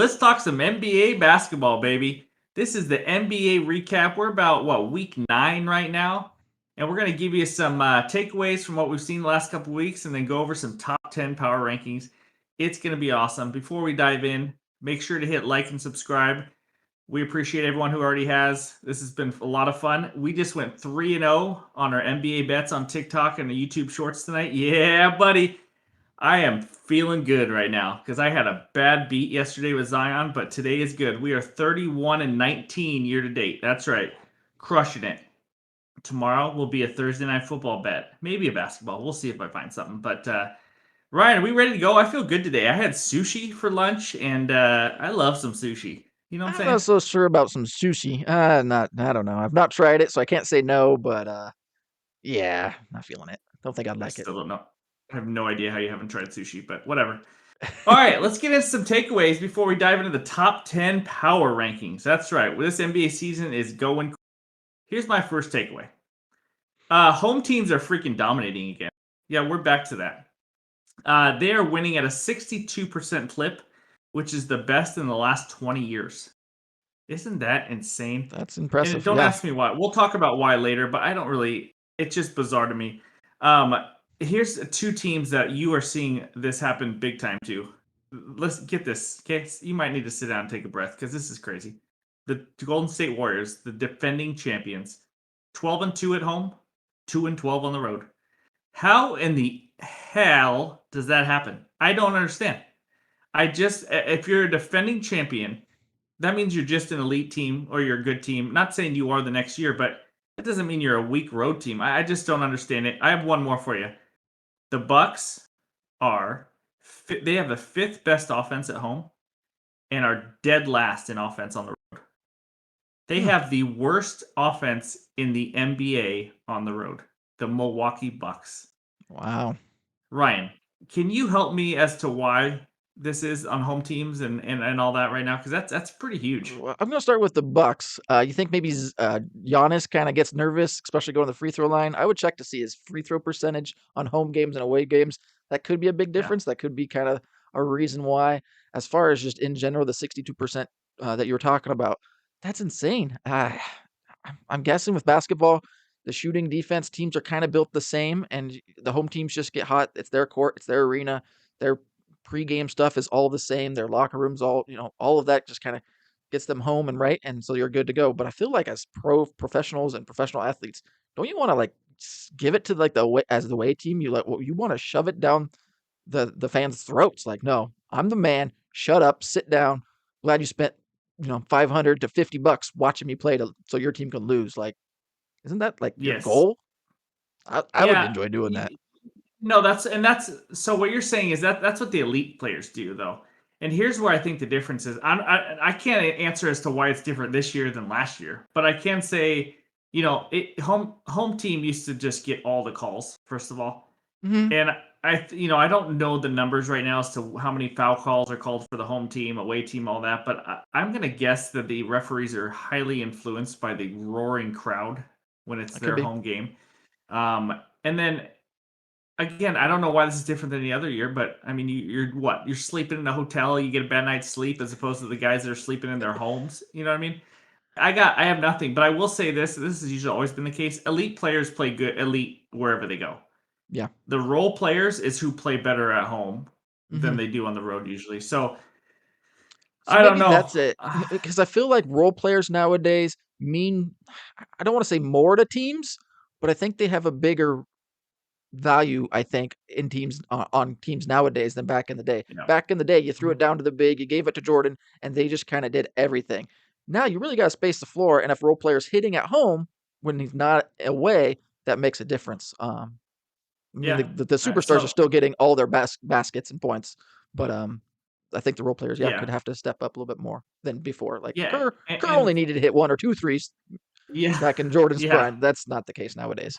let's talk some NBA basketball, baby. This is the NBA recap. We're about, week 9 right now. And we're going to give you some takeaways from what we've seen the last couple weeks and then go over some top 10 power rankings. It's going to be awesome. Before we dive in, make sure to hit like and subscribe. We appreciate everyone who already has. This has been a lot of fun. We just went 3-0 on our NBA bets on TikTok and the YouTube Shorts tonight. Yeah, buddy. I am feeling good right now because I had a bad beat yesterday with Zion, but today is good. We are 31-19 year to date. That's right. Crushing it. Tomorrow will be a Thursday night football bet. Maybe a basketball. We'll see if I find something. But Ryan, are we ready to go? I feel good today. I had sushi for lunch, and I love some sushi. You know what I'm I'm saying? not so sure about some sushi. I don't know. I've not tried it, so I can't say no, but yeah, not feeling it. Don't think I'd I like it. still don't know. I have no idea how you haven't tried sushi, but whatever. All right, let's get into some takeaways before we dive into the top 10 power rankings. That's right. This NBA season is going. Here's my first takeaway. Home teams are freaking dominating again. Yeah, we're back to that. They are winning at a 62% clip, which is the best in the last 20 years. Isn't that insane? That's And impressive. don't Yeah. ask me why. We'll talk about why later, but I don't really. It's just bizarre to me. Um, Here's two teams that you are seeing this happen big time to. Let's get this. Okay, you might need to sit down and take a breath because this is crazy. The Golden State Warriors, the defending champions, 12-2 at home, 2-12 on the road. How in the hell does that happen? I don't understand. If you're a defending champion, that means you're just an elite team or you're a good team. Not saying you are the next year, but that doesn't mean you're a weak road team. I just don't understand it. I have one more for you. The Bucks are they have the fifth best offense at home and are dead last in offense on the road. They Hmm. have the worst offense in the NBA on the road. The Milwaukee Bucks. Wow. Ryan, can you help me as to why this is on home teams and all that right now? Because that's pretty huge. Well, I'm gonna start with the Bucks. You think maybe Giannis kind of gets nervous, especially going to the free throw line? I would check to see his free throw percentage on home games and away games. That could be a big Yeah. difference. That could be kind of a reason why. As far as just in general, the 62% that you were talking about, that's insane. I'm guessing with basketball, the shooting defense teams are kind of built the same, and the home teams just get hot. It's their court, it's their arena, their pregame stuff is all the same. Their locker rooms, all of that just kind of gets them home and right, and so you're good to go. But I feel like as professionals and professional athletes, don't you want to like give it to like the away team? You want to shove it down the fans' throats. Like, no, I'm the man. Shut up, sit down. Glad you spent 500 to $50 watching me play so your team can lose. Like, isn't that like your Yes. goal? I would Yeah. enjoy doing that. No, that's so what you're saying is that's what the elite players do though. And here's where I think the difference is. I can't answer as to why it's different this year than last year, but I can say, home team used to just get all the calls first of all. Hmm. And I don't know the numbers right now as to how many foul calls are called for the home team, away team, all that, but I'm going to guess that the referees are highly influenced by the roaring crowd when it's It could their be. home game. And then again, I don't know why this is different than any other year, but I mean, you're what? You're sleeping in a hotel, you get a bad night's sleep as opposed to the guys that are sleeping in their homes. You know what I mean? I have nothing, but I will say this. This has usually always been the case. Elite players play good elite wherever they go. Yeah. The role players is who play better at home than Hmm. they do on the road usually. So So I don't maybe know. that's it. Because I feel like role players nowadays mean, I don't want to say more to teams, but I think they have a bigger value, I think, in teams on teams nowadays than back in the day. Yeah. Back in the day, you threw Mhm. it down to the big, you gave it to Jordan, and they just kind of did everything. Now you really got to space the floor, and if role players hitting at home when he's not away, that makes a difference. I mean, Yeah. the superstars are So still getting all their baskets and points, but I think the role players, yeah, yeah, could have to step up a little bit more than before. Like yeah, Kerr and only needed to hit one or two threes yeah, back in Jordan's yeah. prime. That's not the case nowadays.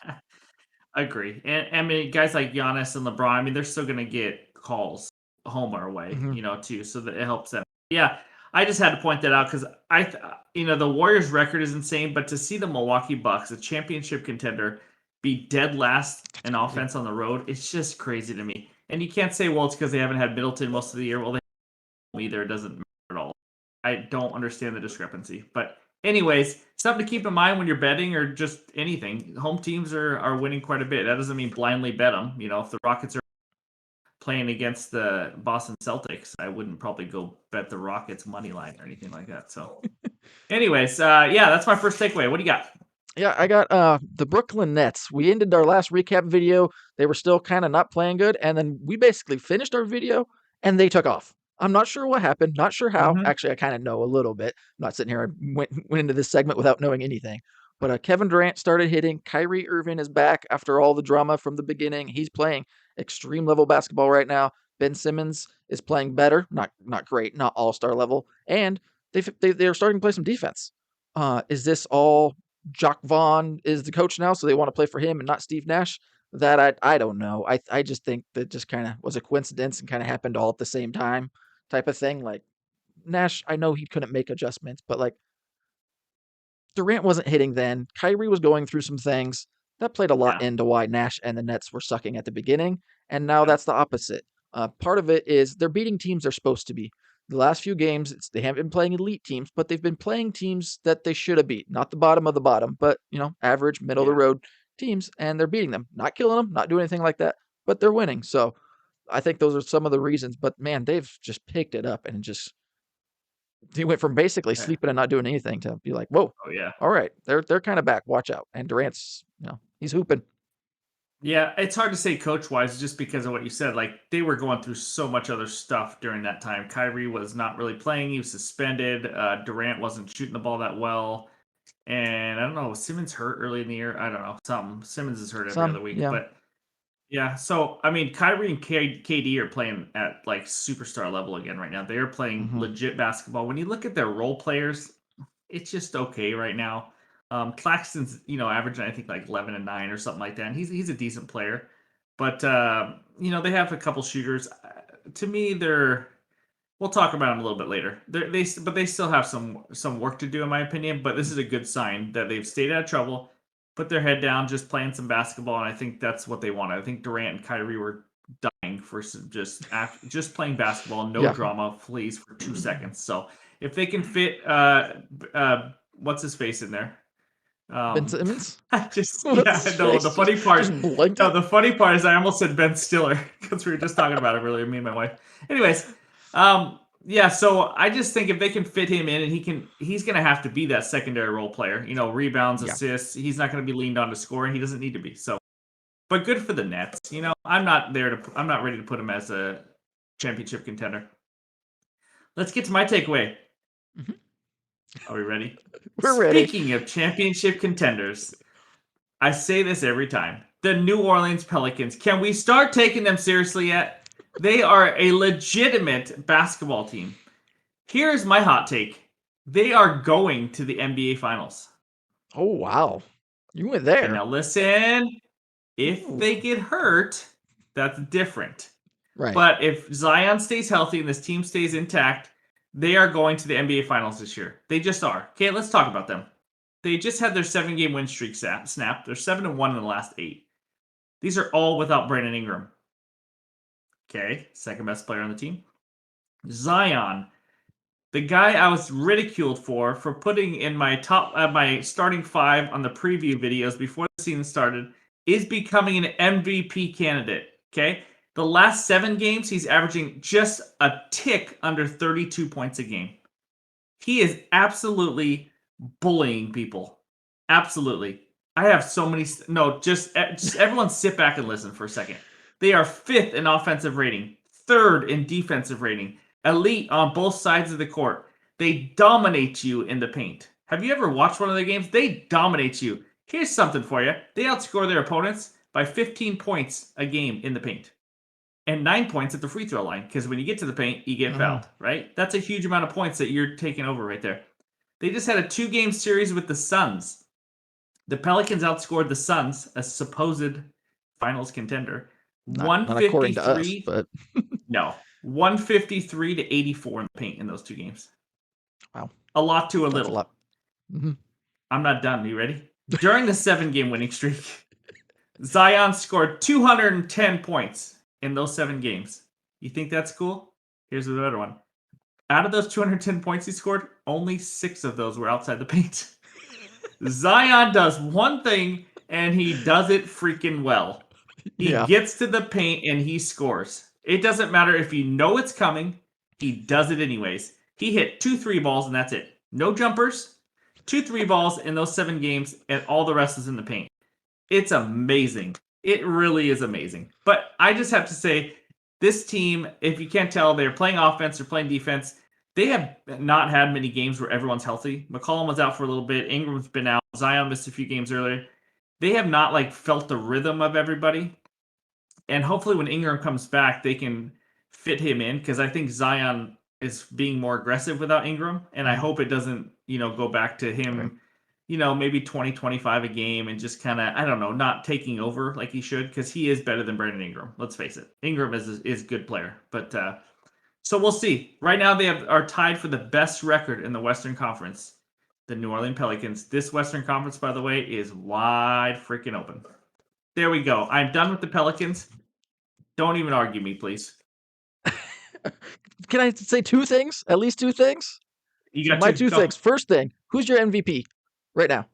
I agree. And I mean, guys like Giannis and LeBron, I mean, they're still going to get calls home or away, Hmm. too. So that it helps them. Yeah. I just had to point that out because the Warriors record is insane, but to see the Milwaukee Bucks, a championship contender, be dead last That's in crazy. offense on the road, it's just crazy to me. And you can't say, well, it's because they haven't had Middleton most of the year. Well, they don't either. It doesn't matter at all. I don't understand the discrepancy. But anyways, something to keep in mind when you're betting or just anything. Home teams are winning quite a bit. That doesn't mean blindly bet them. If the Rockets are playing against the Boston Celtics, I wouldn't probably go bet the Rockets money line or anything like that. So, anyways, yeah, that's my first takeaway. What do you got? Yeah, I got the Brooklyn Nets. We ended our last recap video. They were still kind of not playing good, and then we basically finished our video and they took off. I'm not sure what happened, not sure how. Mm-hmm. Actually, I kind of know a little bit. I'm not sitting here and went into this segment without knowing anything. But Kevin Durant started hitting. Kyrie Irving is back after all the drama from the beginning. He's playing extreme level basketball right now. Ben Simmons is playing better, not great, not all-star level, and they're starting to play some defense. Is this all Jock Vaughn is the coach now, so they want to play for him and not Steve Nash? That I don't know. I just think that just kind of was a coincidence and kind of happened all at the same time type of thing. Like Nash, I know he couldn't make adjustments, but like Durant wasn't hitting then. Kyrie was going through some things. That played a lot Yeah. into why Nash and the Nets were sucking at the beginning, and now Yep. that's the opposite. Part of it is they're beating teams they're supposed to be. The last few games, they haven't been playing elite teams, but they've been playing teams that they should have beat. Not the bottom of the bottom, but average, middle of the Yeah. road teams, and they're beating them. Not killing them, not doing anything like that, but they're winning. So I think those are some of the reasons. But man, they've just picked it up and just he went from basically Yeah. sleeping and not doing anything to be like, whoa, Oh yeah. all right, they're kind of back. Watch out. And Durant's, he's hooping. Yeah, it's hard to say coach wise just because of what you said. Like they were going through so much other stuff during that time. Kyrie was not really playing; he was suspended. Durant wasn't shooting the ball that well, and I don't know. Was Simmons hurt early in the year? I don't know. Something. Simmons is hurt every other Some, week, yeah. but yeah. So I mean, Kyrie and KD are playing at like superstar level again right now. They are playing Mm-hmm. legit basketball. When you look at their role players, it's just okay right now. Claxton's, averaging I think like 11 and 9 or something like that. And he's a decent player, but they have a couple shooters. To me, they're. We'll talk about them a little bit later. But they still have some work to do in my opinion. But this is a good sign that they've stayed out of trouble, put their head down, just playing some basketball, and I think that's what they wanted. I think Durant and Kyrie were dying for just playing basketball, no Yeah. drama, please, for 2 seconds. So if they can fit what's his face in there, Ben um, Simmons? I just What's his yeah, no. face? The funny part, Just blanked no, it. the funny part is I almost said Ben Stiller because we were just talking about it earlier, me and my wife. Anyways, yeah. So I just think if they can fit him in, and he's gonna have to be that secondary role player. Rebounds, Yeah. assists. He's not gonna be leaned on to score, and he doesn't need to be. So, but good for the Nets. I'm not ready to put him as a championship contender. Let's get to my takeaway. Mm-hmm. Are we ready? We're ready. Speaking of championship contenders, I say this every time. The New Orleans Pelicans. Can we start taking them seriously yet? They are a legitimate basketball team. Here's my hot take. They are going to the NBA Finals. Oh, wow. You went Okay, there. now listen. If Ooh. they get hurt, that's different. Right. But if Zion stays healthy and this team stays intact, they are going to the NBA Finals this year. They just are. Okay, let's talk about them. They just had their 7-game win streak snapped. They're 7-1 in the last 8. These are all without Brandon Ingram. Okay, second best player on the team. Zion, the guy I was ridiculed for putting in my my starting 5 on the preview videos before the season started, is becoming an MVP candidate. Okay, the last 7 games he's averaging just a tick under 32 points a game. He is absolutely bullying people. Absolutely. I have so many. No, just everyone sit back and listen for a second. They are 5th in offensive rating, 3rd in defensive rating, elite on both sides of the court. They dominate you in the paint. Have you ever watched one of their games? They dominate you. Here's something for you. They outscore their opponents by 15 points a game in the paint and 9 points at the free throw line because when you get to the paint, you get Mm-hmm. fouled, right? That's a huge amount of points that you're taking over right there. They just had a 2-game series with the Suns. The Pelicans outscored the Suns, a supposed finals contender, Not according to us, 153. but No, 153 to 84 in the paint in those 2 games. wow, A lot to a that's a little. lot. Mm-hmm. I'm not done. You ready? During the 7-game winning streak, Zion scored 210 points in those 7 games. You think that's cool? Here's the other one. Out of those 210 points he scored, only 6 of those were outside the paint. Zion does one thing, and he does it freaking well. He Yeah. gets to the paint and he scores. It doesn't matter if you know it's coming, he does it anyways. He hit 2 3 balls, and that's it. No jumpers, 2 3 balls in those 7 games, and all the rest is in the paint. It's amazing. It really is amazing. But I just have to say, this team, if you can't tell, they're playing offense, they're playing defense. They have not had many games where everyone's healthy. McCollum was out for a little bit. Ingram's been out. Zion missed a few games earlier. They have not felt the rhythm of everybody. And hopefully when Ingram comes back, they can fit him in, because I think Zion is being more aggressive without Ingram, and I hope it doesn't, go back to Right. him, maybe 20-25 a game and just kind of, I don't know, not taking over like he should, because he is better than Brandon Ingram. Let's face it. Ingram is a good player. But so we'll see. Right now they are tied for the best record in the Western Conference, the New Orleans Pelicans. This Western Conference, by the way, is wide freaking open. There we go. I'm done with the Pelicans. Don't even argue me, please. Can I say 2 things? At least 2 things? You So got my to 2 go. things. First thing, who's your MVP right now?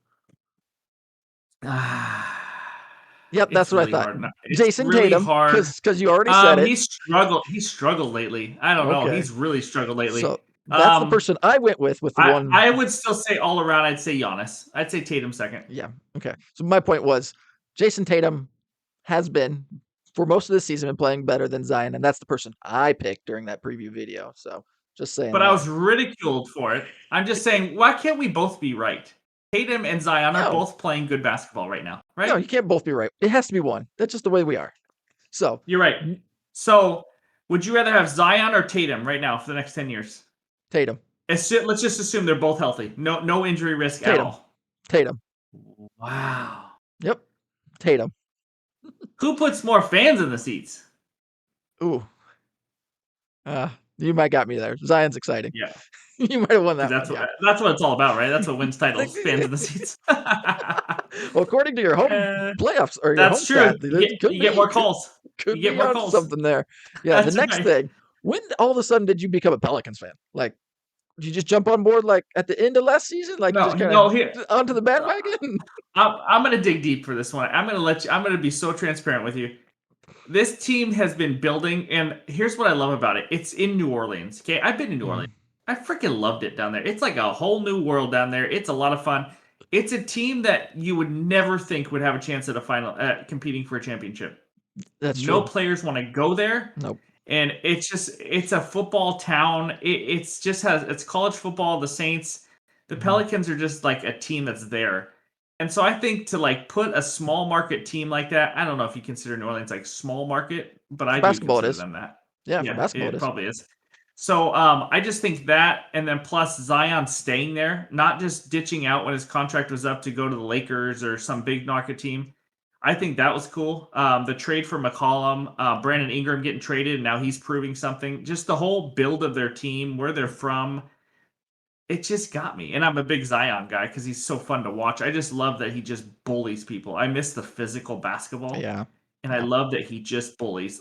Yep, that's It's what I really thought. hard. It's Jason really Tatum, hard. because you already said it. He's struggled. He's struggled lately. I don't know. Okay. He's really struggled lately. So that's the person I went with the I one. I would still say all around. I'd say Giannis. I'd say Tatum second. Yeah. Okay. So my point was Jason Tatum has been, for most of the season, been playing better than Zion, and that's the person I picked during that preview video. So just saying But I that. was ridiculed for it. I'm just saying, why can't we both be right? Tatum and Zion are No, both playing good basketball right now, no, right? you can't both be right. It has to be one. That's just the way we are. So You're right. So, would you rather have Zion or Tatum right now for the next 10 years? Tatum, Let's just assume they're both healthy. No injury risk at Tatum, all. Tatum. Wow. Yep, Tatum. Who puts more fans in the seats? Ooh, you might got me there. Zion's exciting. Yeah, You might have won because that one. Yeah. that's what it's all about, right? That's what wins titles. Fans in the seats. Well, according to your home Uh, playoffs or your home that's true. stat, it could You get more be calls. could You get be more on calls. something there. Yeah. The That's next right. thing, when all of a sudden did you become a Pelicans fan? Like, did you just jump on board like at the end of last season? Like you No, just kind no. Here, of onto the bandwagon? I'm gonna dig deep for this one. I'm gonna be so transparent with you. This team has been building, and here's what I love about it. It's in New Orleans. Okay, I've been to New Orleans. Mm, I freaking loved it down there. It's like a whole new world down there. It's a lot of fun. It's a team that you would never think would have a chance at a final, competing for a championship. that's No true. players want to go there, Nope. and it's a football town. It's college football. The Saints, the Mhm. Pelicans are just like a team that's there. And so I think to put a small market team like that, I don't know if you consider New Orleans like small market, but For I do basketball, it consider is. them that. Yeah, for Yeah, basketball, it it is. probably is. So I just think that, and then plus Zion staying there, not just ditching out when his contract was up to go to the Lakers or some big market team. I think that was cool. The trade for McCollum, Brandon Ingram getting traded, and now he's proving something. Just the whole build of their team, where they're from, it just got me. And I'm a big Zion guy because he's so fun to watch. I just love that he just bullies people. I miss the physical basketball, Yeah. and I Yeah. love that he just bullies.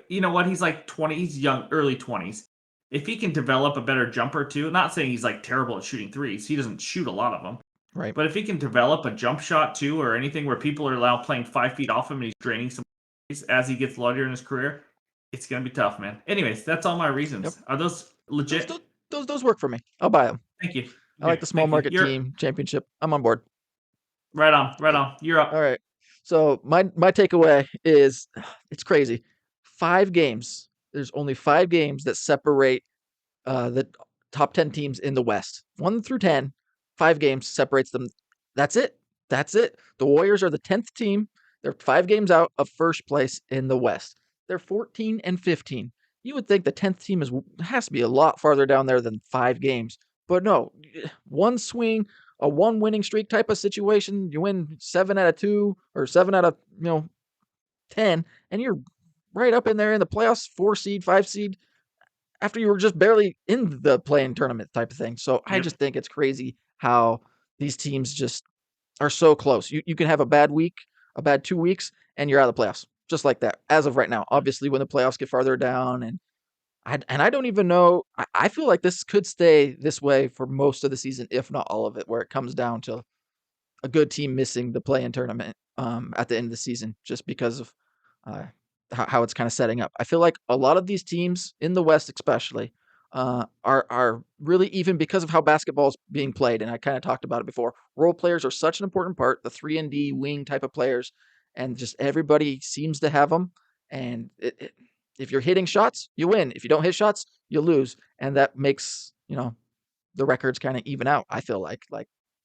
You know what? He's like 20. He's young, early 20s. If he can develop a better jumper too, not saying he's like terrible at shooting threes. He doesn't shoot a lot of them. Right. But if he can develop a jump shot too, or anything where people are allowed playing 5 feet off him and he's draining some threes as he gets larger in his career, it's gonna be tough, man. Anyways, that's all my Yep. reasons. Are those Those legit? those those work for me. I'll buy them. Thank you. I like the Okay, small thank you. market You're team championship. I'm on board. right on, right Yeah. on. You're All up. right. So my takeaway is it's crazy. 5 games. There's only 5 games that separate the top 10 teams in the West. 1 through 10, 5 games separates them. That's it. That's it. The Warriors are the 10th team. They're 5 games out of first place in the West. They're 14 and 15. You would think the 10th team has to be a lot farther down there than 5 games. But no, one swing, a one winning streak type of situation, you win 7 out of 2 or 7 out of, 10, and you're right up in there in the playoffs, 4 seed, 5 seed, after you were just barely in the playing tournament type of thing. So I Yep. just think it's crazy how these teams just are so close. You can have a bad week, a bad 2 weeks, and you're out of the playoffs. Just like that, as of right now. Obviously, when the playoffs get farther down and I don't even know. I feel like this could stay this way for most of the season, if not all of it, where it comes down to a good team missing the play-in tournament at the end of the season, just because of uh, how it's kind of setting up. I feel like a lot of these teams in the West, especially, are really even because of how basketball is being played. And I kind of talked about it before. Role players are such an important part. The 3-and-D wing type of players, and just everybody seems to have them. And if you're hitting shots, you win. If you don't hit shots, you lose, and that makes the records kind of even out. I feel like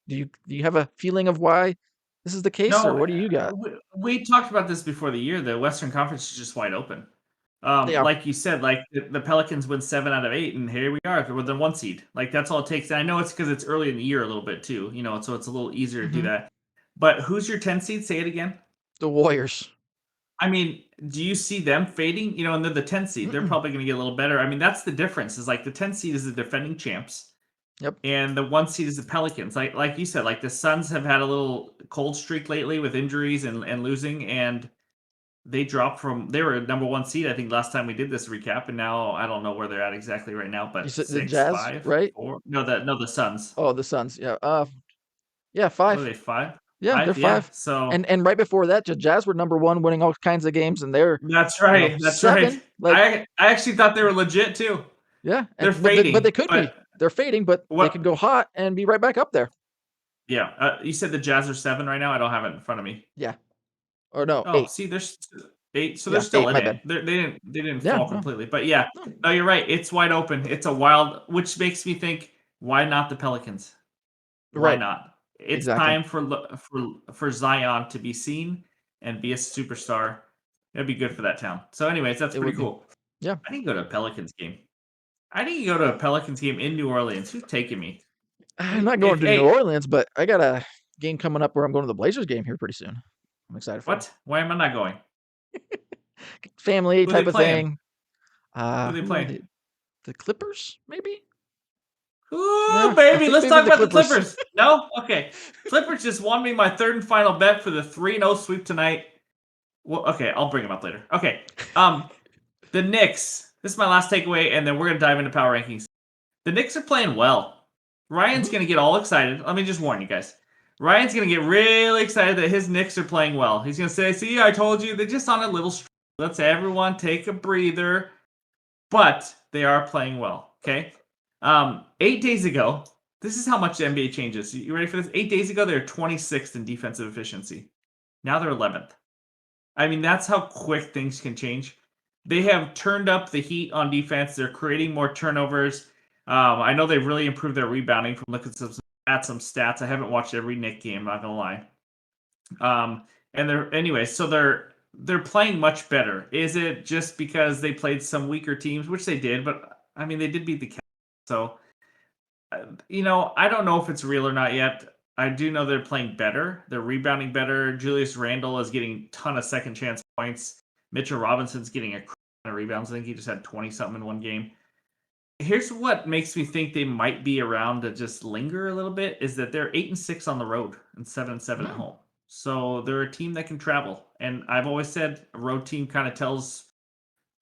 do you have a feeling of why this is the case, or No, what do you got? we talked about this before the year. The Western Conference is just wide open. Yeah. Like you said, like the Pelicans win 7 out of 8, and here we are. We're the 1 seed. Like that's all it takes. And I know it's because it's early in the year a little bit too. So it's a little easier to do Hmm. that. But who's your 10 seed? Say it again. The Warriors. I mean, do you see them fading? And they're the 10 seed. They're Mm-mm. probably going to get a little better. I mean, that's the difference. Is like the 10 seed is the defending champs, Yep. and the 1 seed is the Pelicans. Like you said, like the Suns have had a little cold streak lately with injuries and losing, and they were number 1 seed I think last time we did this recap, and now I don't know where they're at exactly right now, You but said the six, Jazz, five, right? four. No, the Suns. Oh, the Suns. Yeah. Yeah, What are 5. they, five? Yeah, they're Five, yeah. 5. So And right before that, the Jazz were number 1, winning all kinds of games, and they're that's right. That's right. 7. Like, I actually thought they were legit too. yeah, They're and but they fading, could be. but They're fading, but they could what? go hot and be right back up there. Yeah, you said the Jazz are 7 right now. I don't have it in front of me. Yeah. Or no, Oh, 8. see, there's 8, so they're Yeah, still 8. in My it. bad. They didn't Yeah. fall No. completely, but yeah, No. no, you're right. It's wide open. It's a wild, which makes me think, why not the Pelicans? Why Right. not? It's Exactly. time for Zion to be seen and be a superstar. It'd be good for that town. So, anyways, that's It pretty would be. cool. Yeah. I need to go to a Pelicans game. I need to go to a Pelicans game in New Orleans. Who's taking me? I'm not going If to New hey, Orleans, but I got a game coming up where I'm going to the Blazers game here pretty soon. I'm excited for. what? Why am I not going? Family Who are they type of playing? thing. Who are they Who are playing? they? The Clippers, maybe? Ooh, Yeah, I baby, think let's maybe talk the about the Clippers. Clippers. No? Okay. Clippers just won me my third and final bet for the 3-0 sweep tonight. Well, okay, I'll bring them up later. Okay. The Knicks. This is my last takeaway, and then we're gonna dive into power rankings. The Knicks are playing well. Ryan's Mhm. gonna get all excited. Let me just warn you guys. Ryan's gonna get really excited that his Knicks are playing well. He's gonna say, "See, I told you, they're just on a little streak. Let's everyone take a breather." But they are playing well. Okay. 8 days ago, this is how much the NBA changes. You ready for this? 8 days ago, they were 26th in defensive efficiency. Now they're 11th. I mean, that's how quick things can change. They have turned up the heat on defense. They're creating more turnovers. I know they've really improved their rebounding from looking at some stats. I haven't watched every Nick game, not gonna lie. And they're anyway, so they're playing much better. Is it just because they played some weaker teams, which they did? But I mean, they did beat the Cavs. So I don't know if it's real or not yet. I do know they're playing better. They're rebounding better. Julius Randle is getting a ton of second chance points. Mitchell Robinson's getting a ton of rebounds. I think he just had 20 something in one game. Here's what makes me think they might be around to just linger a little bit is that they're 8-6 on the road and 7-7 at Mm. home. So they're a team that can travel. And I've always said a road team kind of tells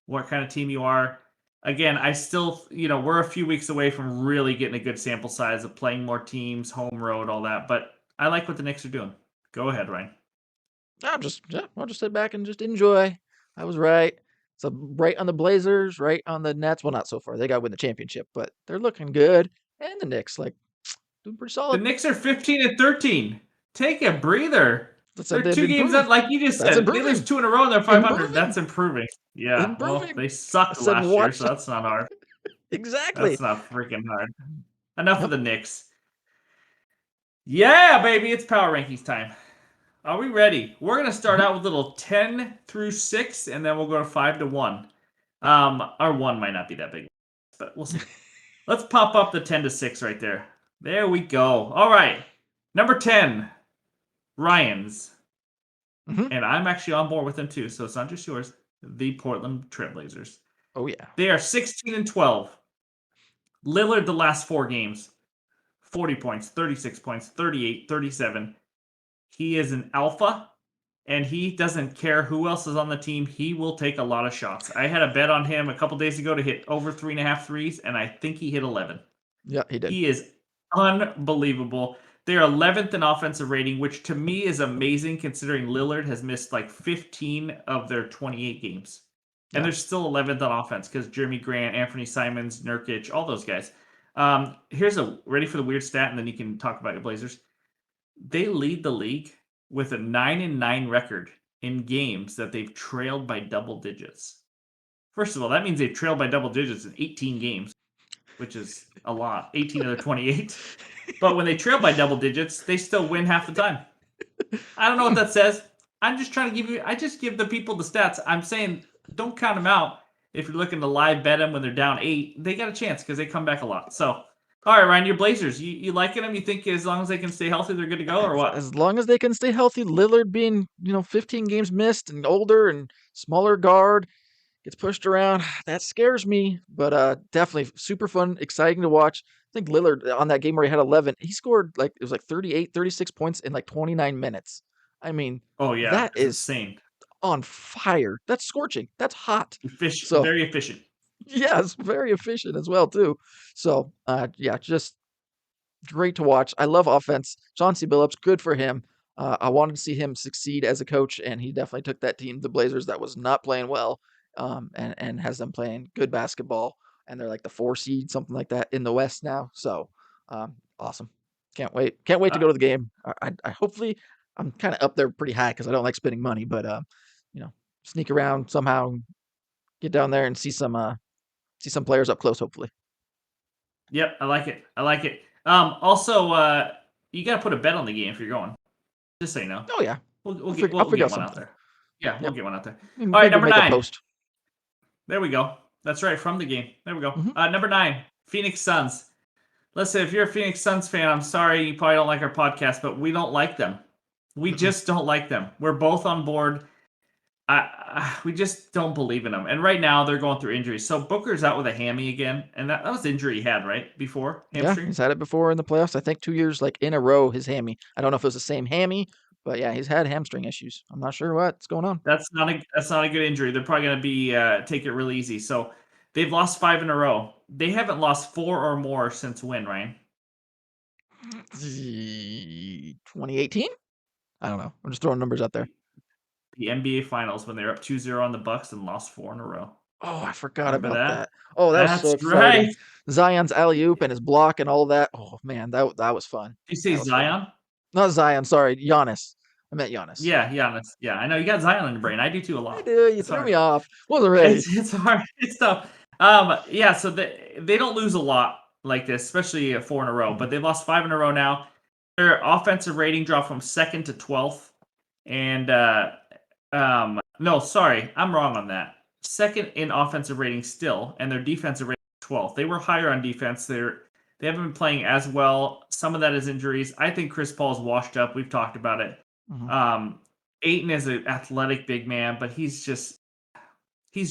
what kind of team you are. Again, I still, we're a few weeks away from really getting a good sample size of playing more teams, home road, all that. But I like what the Knicks are doing. Go ahead, Ryan. I'll just sit back and just enjoy. I was right. So right on the Blazers, right on the Nets. Well, not so far. They got to win the championship, but they're looking good. And the Knicks, like, doing pretty The solid. Knicks are 15-13. Take a breather. That said They're they'd 2 games up, improve. like you just That's said. They lose improving. 2 in a row and they're 500. Improving. That's improving. Yeah, well, Improving. they I sucked said, last year, watch. so that's not hard. Exactly. That's not freaking hard. Enough of Yep. the Knicks. Yeah, baby, it's power rankings time. Are we ready? We're gonna start Mhm. out with little 10 through 6, and then we'll go to 5 to 1. Our 1 might not be that big, but we'll see. Let's pop up the 10 to 6 right there. There we go. All right. Number 10, Ryan's. Mhm. And I'm actually on board with them too, so it's not just yours. The Portland Trailblazers. Oh, yeah. They are 16-12. Lillard the last 4 games, 40 points, 36 points, 38, 37. He is an alpha. and he doesn't care who else is on the team. He will take a lot of shots. I had a bet on him a couple days ago to hit over 3.5 threes, and I think he hit 11. Yeah, he did. He is unbelievable. They're 11th in offensive rating, which to me is amazing considering Lillard has missed like 15 of their 28 games. And Yeah. they're still 11th on offense because Jeremy Grant, Anthony Simons, Nurkic, all those guys. Here's a ready for the weird stat, and then you can talk about your Blazers. They lead the league with a 9-9 record in games that they've trailed by double digits. First of all, that means they've trailed by double digits in 18 games, which is a lot. 18 of their 28. But when they trail by double digits, they still win half the time. I don't know what that says. I'm just trying to give you. I just give the people the stats. I'm saying don't count them out. If you're looking to live bet them when they're down 8, they got a chance because they come back a lot. So, all right, Ryan, your Blazers. You liking them? You think as long as they can stay healthy, they're good to go, or what? As long as they can stay healthy, Lillard being 15 games missed and older and smaller guard gets pushed around. That scares me, but definitely super fun, exciting to watch. I think Lillard on that game where he had 11, he scored like it was like 38, 36 points in like 29 minutes. I mean, Oh yeah, that it's is insane. on fire. That's scorching. That's hot. Efficient, So very efficient. yes, very efficient as well too. So yeah, just great to watch. I love offense. Chauncey Billups, good for him. I wanted to see him succeed as a coach, and he definitely took that team, the Blazers, that was not playing well, and has them playing good basketball. And they're like the 4 seed, something like that, in the West now. So awesome. Can't wait. Can't wait to Uh, go to the game. I hopefully I'm kind of up there pretty high because I don't like spending money, but you know, sneak around somehow, get down there and see some players up close. Hopefully. yep, I like it. I like it. Also, you got to put a bet on the game if you're going. Just so you know. Oh yeah, I'll We'll figure get out one out something. there. Yeah, we'll Yep. get one out there. All right, Maybe we'll number make a 9. post. There we go. That's right, from the game. There we go. Hmm. Number 9, Phoenix Suns. Listen, if you're a Phoenix Suns fan, I'm sorry you probably don't like our podcast, but we don't like them. We Mm-mm. just don't like them. We're both on board. We just don't believe in them. And right now they're going through injuries. So Booker's out with a hammy again, and that was the injury he had right before Yeah, hamstring. he's had it before in the playoffs. I think 2 years like in a row, his hammy. I don't know if it was the same hammy, but yeah, he's had hamstring issues. I'm not sure what's going on. That's not a good injury. They're probably going to be take it real easy. So they've lost 5 in a row. They haven't lost 4 or more since when, Ryan? 2018? I don't know. I'm just throwing numbers out there. The NBA Finals when they were up 2-0 on the Bucks and lost 4 in a row. Oh, I forgot Remember about that? that. Oh, that was so That's right. exciting. Zion's alley oop and his block and all that. Oh man, that was fun. Did you say That was fun. Zion? Not Zion, sorry, Giannis. I meant Giannis. Yeah, Giannis. Yeah, I know you got Zion in your brain. I do too a I lot. do. You It's threw hard. me off. Wasn't ready. It's hard. It's tough. Yeah. So they don't lose a lot like this, especially 4 in a row. Mhm. But they've lost 5 in a row now. Their offensive rating dropped from second to 12th, and no, sorry, I'm wrong on that. Second in offensive rating still, and their defensive rating 12th. They were higher on defense. They haven't been playing as well. Some of that is injuries. I think Chris Paul's washed up. We've talked about it. Mhm. Um, Aiton is an athletic big man, but he's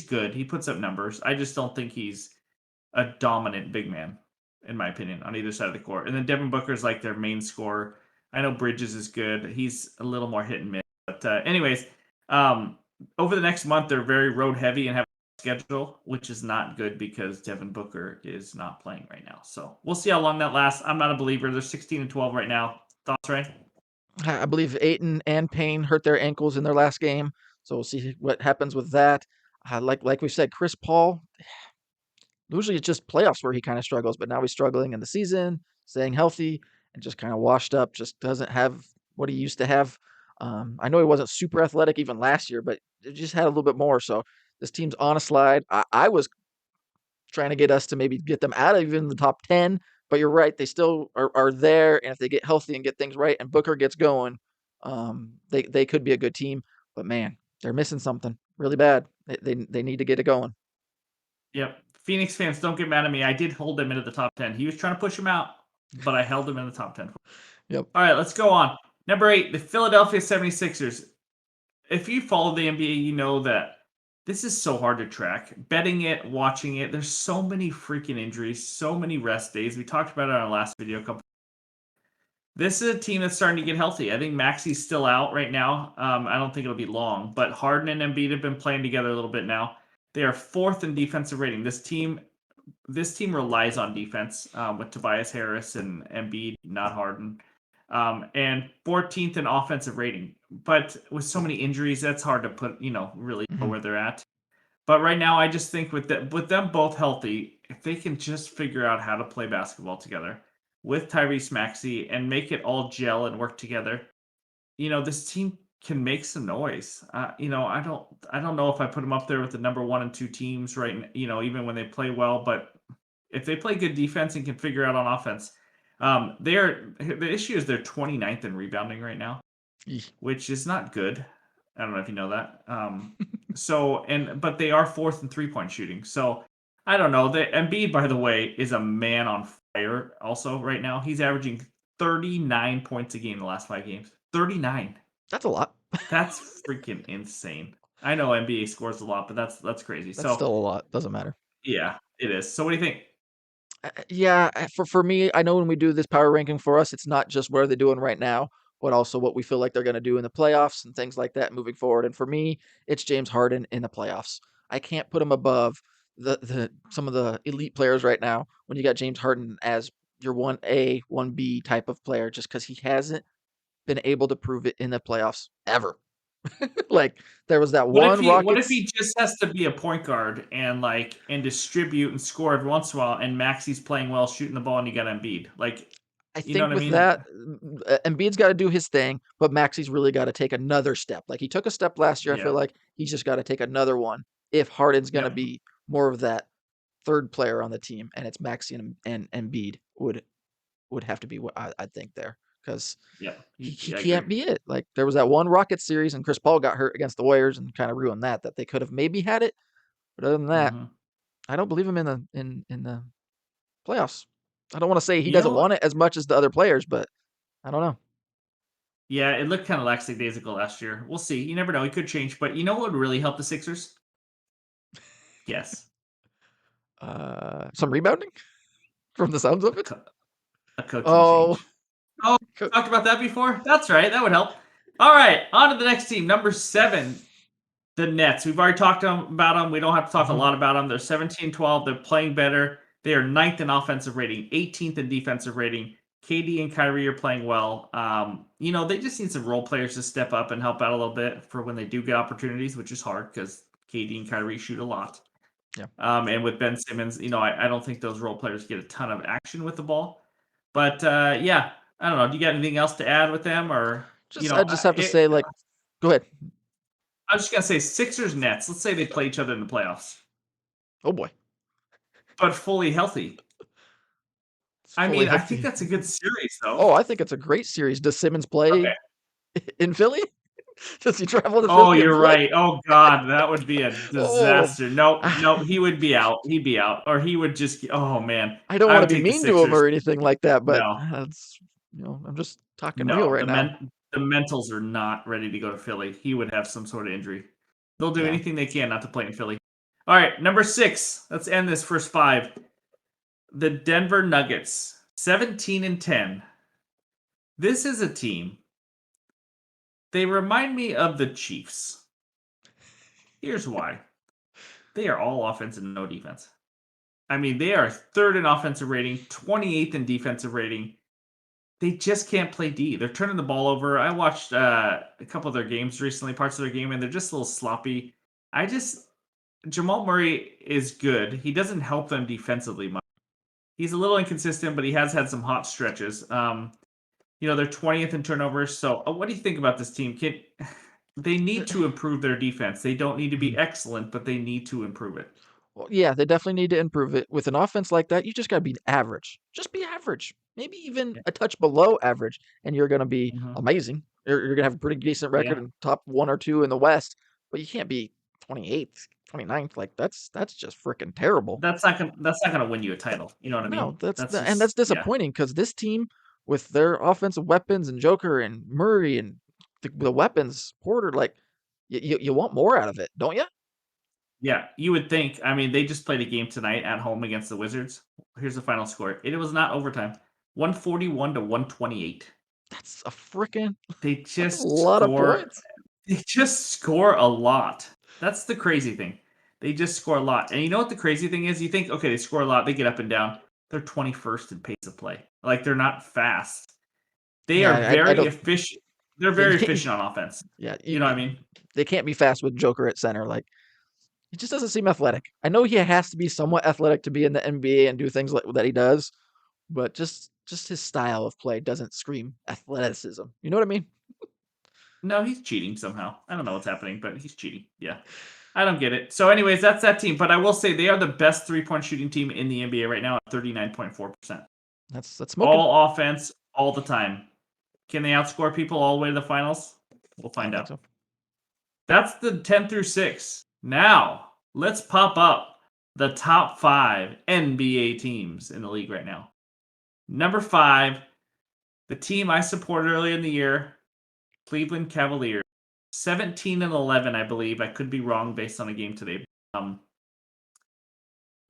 good. He puts up numbers. I just don't think he's a dominant big man, in my opinion, on either side of the court. And then Devin Booker's like their main scorer. I know Bridges is good. He's a little more hit and miss. But anyways, um, over the next month, they're very road heavy and have a schedule, which is not good because Devin Booker is not playing right now. So we'll see how long that lasts. I'm not a believer. They're 16-12 right now. Thoughts, Ryan? I believe Aiton and Payne hurt their ankles in their last game, so we'll see what happens with that. Like we said, Chris Paul. Usually it's just playoffs where he kind of struggles, but now he's struggling in the season, staying healthy, and just kind of washed up. Just doesn't have what he used to have. I know he wasn't super athletic even last year, but it just had a little bit more. So this team's on a slide. I was trying to get us to maybe get them out of even the top 10, but you're right. They still are there. And if they get healthy and get things right and Booker gets going, they could be a good team. But man, they're missing something really bad. They need to get it going. Yep. Phoenix fans, don't get mad at me. I did hold him into the top 10. He was trying to push him out, but I held him in the top 10. Yep. All right, let's go on. Number 8, the Philadelphia 76ers. If you follow the NBA, you know that this is so hard to track. Betting it, watching it, there's so many freaking injuries, so many rest days. We talked about it on our last video a couple. This is a team that's starting to get healthy. I think Maxi's still out right now. I don't think it'll be long, but Harden and Embiid have been playing together a little bit now. They are 4th in defensive rating. This team relies on defense with Tobias Harris and Embiid, not Harden, and 14th in offensive rating. But with so many injuries, that's hard to put really know Mhm. where they're at. But right now, I just think with them both healthy, if they can just figure out how to play basketball together with Tyrese Maxey and make it all gel and work together, this team can make some noise. I don't know if I put them up there with the number 1 and 2 teams right. Even when they play well, but if they play good defense and can figure out on offense, the issue is they're 29th in rebounding right now, Eesh. which is not good. I don't know if you know that. But they are 4th in 3-point shooting. So I don't know. The Embiid, by the way, is a man on fire. Also, right now he's averaging 39 points a game in the last 5 games. 39. That's a lot. That's freaking insane. I know NBA scores a lot, but that's crazy. That's So still a lot. Doesn't matter. yeah, it is. So what do you think? Yeah, for me, I know when we do this power ranking for us, it's not just what are they doing right now, but also what we feel like they're going to do in the playoffs and things like that moving forward. And for me, it's James Harden in the playoffs. I can't put him above the some of the elite players right now when you got James Harden as your 1A, 1B type of player, just because he hasn't been able to prove it in the playoffs ever. Like there was that What if one he what if Rockets. he just has to be a point guard and distribute and score every once in a while and Maxi's playing well shooting the ball and you got Embiid? Like, I you know think what I with mean? that, Embiid's got to do his thing, but Maxi's really got to take another step. Like he took a step last year, I feel Yeah. like he's just got to take another one if Harden's going to Yep. be more of that third player on the team, and it's Maxi and Embiid would have to be what I think there because Yep. he I agree. can't be it. Like there was that one Rocket series, and Chris Paul got hurt against the Warriors and kind of ruined that they could have maybe had it, but other than that, Mhm. I don't believe him in the playoffs. I don't want to say he You doesn't know, want it as much as the other players, but I don't know. yeah, it looked kind of lackadaisical last year. We'll see. You never know. It could change. But you know what would really help the Sixers? Yes. Some rebounding from the sounds of A, it. co- a coaching Oh, change. Oh, co- talked about that before? That's right. That would help. All right. On to the next team. Number 7. The Nets. We've already talked about them. We don't have to talk a Mhm. lot about them. They're 17-12. They're playing better. They are 9th in offensive rating, 18th in defensive rating. KD and Kyrie are playing well. They just need some role players to step up and help out a little bit for when they do get opportunities, which is hard because KD and Kyrie shoot a lot. Yeah. And with Ben Simmons, I don't think those role players get a ton of action with the ball. But yeah, I don't know. Do you got anything else to add with them, or I just have to say, like, go ahead. I was just gonna say Sixers Nets. Let's say they play each other in the playoffs, Oh boy, but fully healthy. it's I fully mean, I think healthy. that's a good series, Oh, though. I think it's a great series. Does Simmons Okay. play in Philly? Does he travel to Oh, Philly and you're play? right. Oh God, that would be a Oh, disaster. No, I no, he would be out. He'd be out, or he would just. Oh man, don't I want to would be take the mean to him Sixers. or anything like that, but No, that's I'm just talking real no, right now. the mentals are not ready to go to Philly. He would have some sort of injury. They'll do Yeah. anything they can not to play in Philly. All right, number 6. Let's end this first 5. The Denver Nuggets, 17-10. This is a team. They remind me of the Chiefs. Here's why. They are all offense and no defense. I mean, they are 3rd in offensive rating, 28th in defensive rating. They just can't play D. They're turning the ball over. I watched a couple of their games recently, parts of their game, and they're just a little sloppy. Jamal Murray is good. He doesn't help them defensively much. He's a little inconsistent, but he has had some hot stretches. They're 20th in turnovers. So, what do you think about this team? They need to improve their defense. They don't need to be Mhm. excellent, but they need to improve it. Well, yeah, they definitely need to improve it. With an offense like that, you just gotta be average. Just be average. Maybe even Yeah. a touch below average, and you're gonna be Mhm. amazing. You're gonna have a pretty decent record Yeah. in top 1 or 2 in the West, but you can't be 28th, 29th. Like that's just freaking terrible. That's not gonna win you a title. You know what I No, mean? That's and that's just yeah. disappointing because this team with their offensive weapons and Joker and Murray and the weapons, Porter, like you want more out of it, don't you? Yeah, you would think. I mean, they just played a game tonight at home against the Wizards. Here's the final score. It was not overtime. 141 to 128. That's a freaking They that's a just lot of score points. they just score a lot. That's the crazy thing. They just score a lot. And you know what the crazy thing is? You think, okay, they score a lot, they get up and down. They're 21st in pace of play. Like they're not fast. They are Yeah, I very don't. efficient. They're Yeah, you very can't. efficient on offense. Yeah, You know what I mean? they can't be fast with Joker at center. Like he just doesn't seem athletic. I know he has to be somewhat athletic to be in the NBA and do things like that he does, but just his style of play doesn't scream athleticism. You know what I mean? No, he's cheating somehow. I don't know what's happening, but he's cheating. Yeah. I don't get it. So, anyways, that's that team. But I will say they are the best 3-point shooting team in the NBA right now at 39.4%. That's smoking. All offense, all the time. Can they outscore people all the way to the finals? We'll I don't find think out. so. That's the 10 through 6. Now, let's pop up the top 5 NBA teams in the league right now. Number 5, the team I supported earlier in the year, Cleveland Cavaliers. 17-11, I believe. I could be wrong based on a game today.